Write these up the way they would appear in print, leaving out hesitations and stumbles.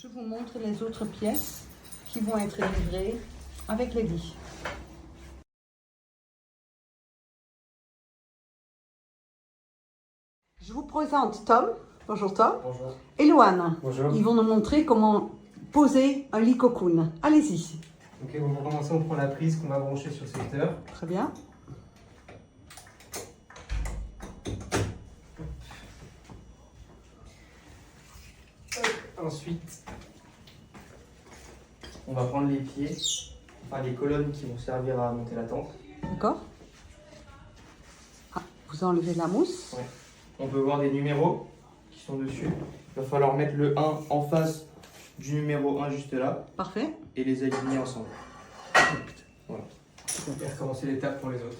Je vous montre les autres pièces qui vont être livrées avec les lits. Je vous présente Tom. Bonjour Tom. Bonjour. Et Loane. Bonjour. Ils vont nous montrer comment poser un lit cocoon. Allez-y. Ok, bon, pour commencer, on prend la prise qu'on va brancher sur le secteur. Très bien. Ensuite, on va prendre les pieds, enfin les colonnes qui vont servir à monter la tente. D'accord. Ah, vous enlevez la mousse. Ouais. On peut voir des numéros qui sont dessus. Il va falloir mettre le 1 en face du numéro 1 juste là. Parfait. Et les aligner ensemble. Voilà. Et recommencer l'étape pour les autres.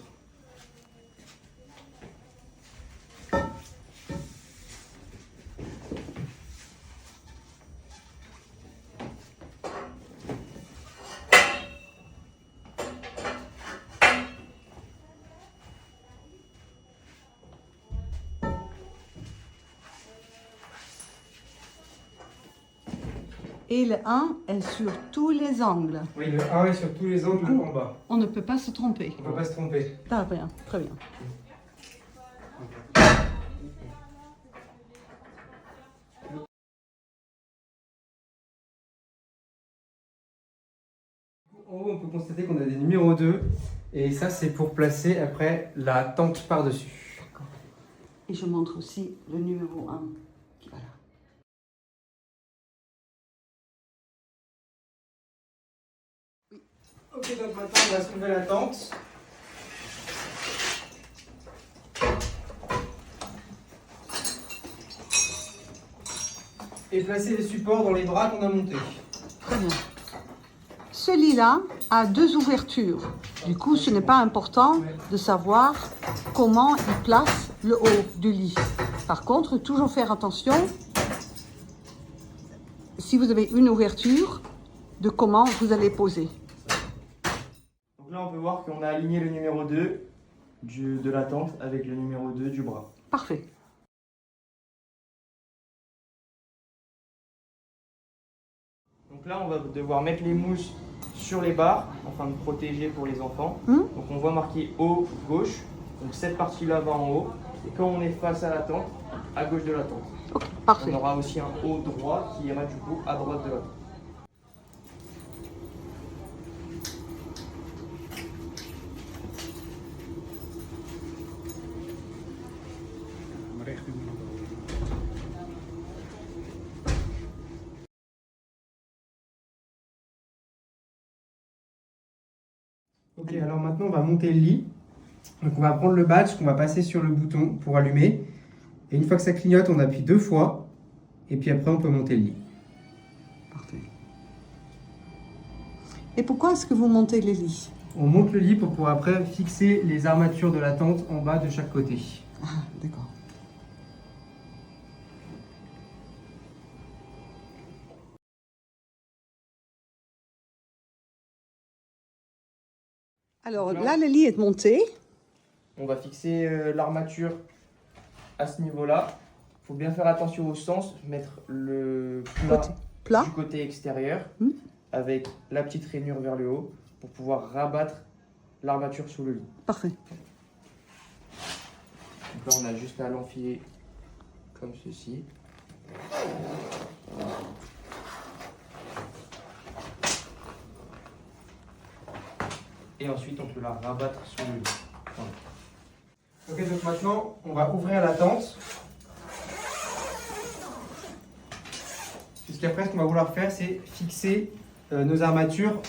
Et le 1 est sur tous les angles. Oui, le 1 est sur tous les angles en bas. On ne peut pas se tromper. On ne peut pas se tromper. Très bien, très bien. En haut, on peut constater qu'on a des numéros 2. Et ça, c'est pour placer après la tente par-dessus. Et je montre aussi le numéro 1 qui va là. Ok, donc maintenant on va soulever la tente. Et placer les supports dans les bras qu'on a montés. Très bien. Ce lit-là a 2 ouvertures. Du coup, ce n'est pas important de savoir comment il place le haut du lit. Par contre, toujours faire attention, si vous avez une ouverture, de comment vous allez poser. Donc là on peut voir qu'on a aligné le numéro 2 de la tente avec le numéro 2 du bras. Parfait. Donc là on va devoir mettre les mousses sur les barres afin de protéger pour les enfants. Donc on voit marqué haut, gauche. Donc cette partie-là va en haut. Et quand on est face à la tente, à gauche de la tente. Ok, parfait. On aura aussi un haut droit qui ira du coup à droite de la tente. Ok, alors maintenant on va monter le lit. Donc on va prendre le badge qu'on va passer sur le bouton pour allumer. Et une fois que ça clignote, on appuie 2 fois. Et puis après on peut monter le lit. Parfait. Et pourquoi est-ce que vous montez les lits? On monte le lit pour pouvoir après fixer les armatures de la tente en bas de chaque côté. Ah, d'accord. Alors là, le lit est monté. On va fixer l'armature à ce niveau-là. Il faut bien faire attention au sens, mettre le plat du côté extérieur avec la petite rainure vers le haut pour pouvoir rabattre l'armature sous le lit. Parfait. Donc là, on a juste à l'enfiler comme ceci. Et ensuite, on peut la rabattre sur le lit. Voilà. Ok, donc maintenant, on va ouvrir la tente. Puisqu'après, ce qu'on va vouloir faire, c'est fixer nos armatures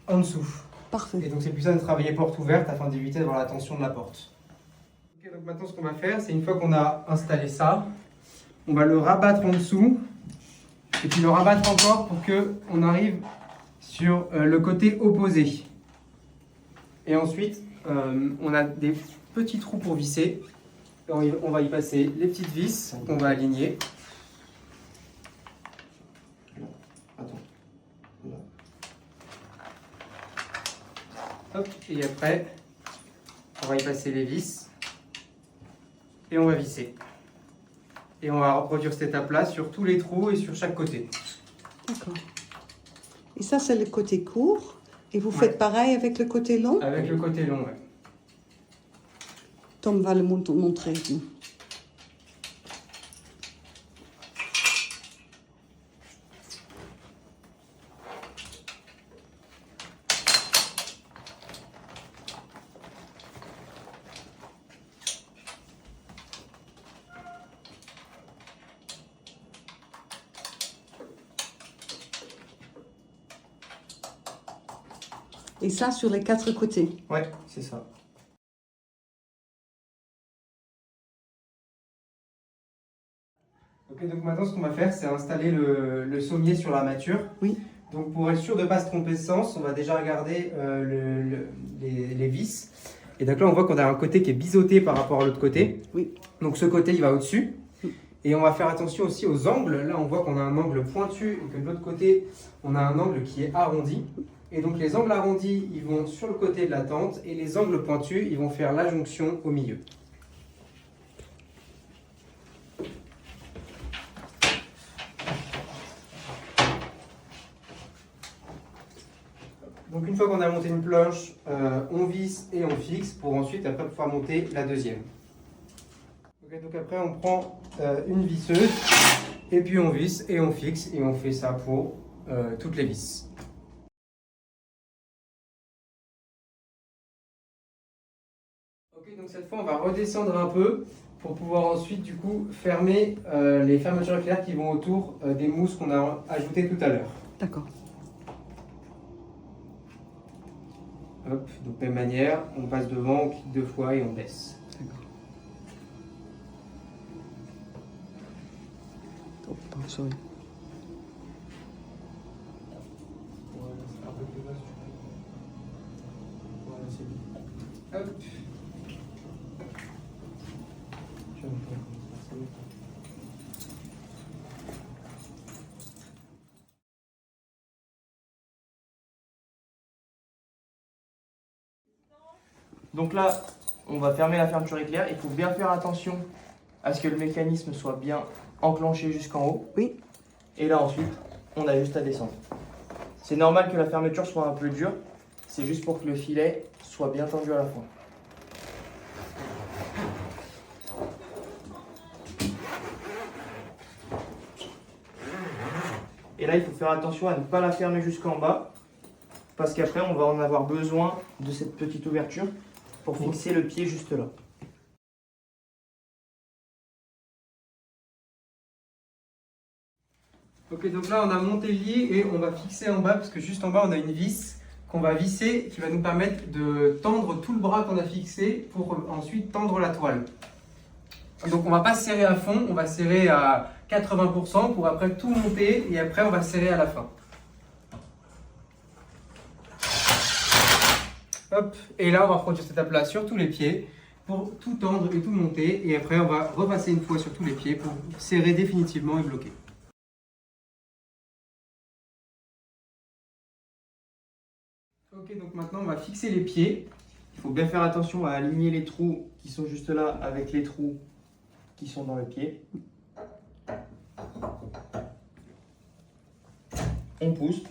en dessous. Parfait. Et donc, c'est plus ça de travailler porte ouverte afin d'éviter d'avoir la tension de la porte. Ok, donc maintenant, ce qu'on va faire, c'est une fois qu'on a installé ça, on va le rabattre en dessous. Et puis le rabattre encore pour qu'on arrive sur le côté opposé. Et ensuite, on a des petits trous pour visser. On va y passer les petites vis qu'on va aligner. Attends. Hop, et après, on va y passer les vis. Et on va visser. Et on va reproduire cette étape-là sur tous les trous et sur chaque côté. D'accord. Et ça, c'est le côté court. Et vous Ouais. faites pareil avec le côté long? Avec le côté long, ouais. Tom va le montrer. Nous. Et ça sur les 4 côtés. Ouais, c'est ça. Ok, donc maintenant ce qu'on va faire, c'est installer le sommier sur l'armature. Oui. Donc pour être sûr de ne pas se tromper de sens, on va déjà regarder les vis. Et donc là, on voit qu'on a un côté qui est biseauté par rapport à l'autre côté. Oui. Donc ce côté, il va au-dessus. Oui. Et on va faire attention aussi aux angles. Là, on voit qu'on a un angle pointu et que de l'autre côté, on a un angle qui est arrondi. Et donc les angles arrondis, ils vont sur le côté de la tente et les angles pointus, ils vont faire la jonction au milieu. Donc une fois qu'on a monté une planche, on visse et on fixe pour ensuite après pouvoir monter la deuxième. Okay, donc après on prend une visseuse et puis on visse et on fixe et on fait ça pour toutes les vis. Ok, donc cette fois on va redescendre un peu pour pouvoir ensuite du coup fermer les fermetures éclairs qui vont autour des mousses qu'on a ajoutées tout à l'heure. D'accord. Hop, donc même manière, on passe devant, on clique 2 fois et on baisse. D'accord. Oh, pardon, sorry. Hop. Donc là, on va fermer la fermeture éclair. Il faut bien faire attention à ce que le mécanisme soit bien enclenché jusqu'en haut. Oui. Et là ensuite, on a juste à descendre. C'est normal que la fermeture soit un peu dure. C'est juste pour que le filet soit bien tendu à la fin. Et là, il faut faire attention à ne pas la fermer jusqu'en bas. Parce qu'après, on va en avoir besoin de cette petite ouverture pour fixer le pied juste là. Ok, donc là on a monté le lit et on va fixer en bas parce que juste en bas on a une vis qu'on va visser qui va nous permettre de tendre tout le bras qu'on a fixé pour ensuite tendre la toile. Donc on va pas serrer à fond, on va serrer à 80% pour après tout monter et après on va serrer à la fin. Hop, et là on va reproduire cette étape-là sur tous les pieds pour tout tendre et tout monter et après on va repasser une fois sur tous les pieds pour serrer définitivement et bloquer. Ok, donc maintenant on va fixer les pieds. Il faut bien faire attention à aligner les trous qui sont juste là avec les trous qui sont dans le pied. On pousse.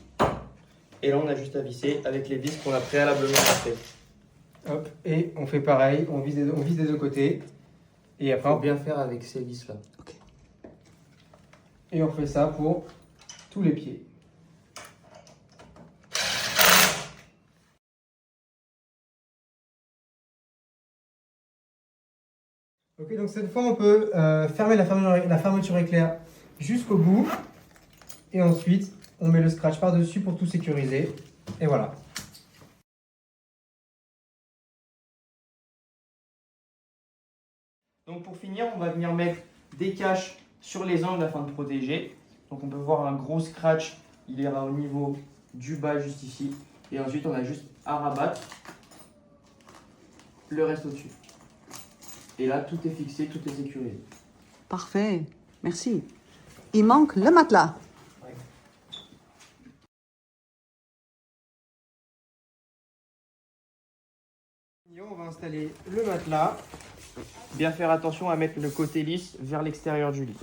Et là, on a juste à visser avec les vis qu'on a préalablement fait. Hop, et on fait pareil, on vise des deux côtés. Et après, Il faut bien faire avec ces vis-là. Ok. Et on fait ça pour tous les pieds. Ok, donc cette fois, on peut fermer la fermeture éclair jusqu'au bout. Et ensuite, on met le scratch par-dessus pour tout sécuriser. Et voilà. Donc pour finir, on va venir mettre des caches sur les angles afin de protéger. Donc on peut voir un gros scratch, il ira au niveau du bas juste ici. Et ensuite, on a juste à rabattre le reste au-dessus. Et là, tout est fixé, tout est sécurisé. Parfait. Merci. Il manque le matelas. On va installer le matelas. Bien faire attention à mettre le côté lisse vers l'extérieur du lit.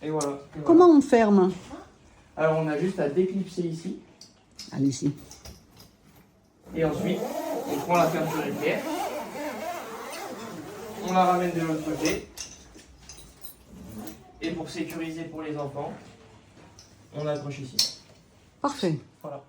Et voilà. Comment on ferme? Alors on a juste à déclipser ici. Allez-y. Et ensuite, on prend la fermeture éclair. On la ramène de l'autre côté. Et pour sécuriser pour les enfants, on accroche ici. Parfait. Voilà.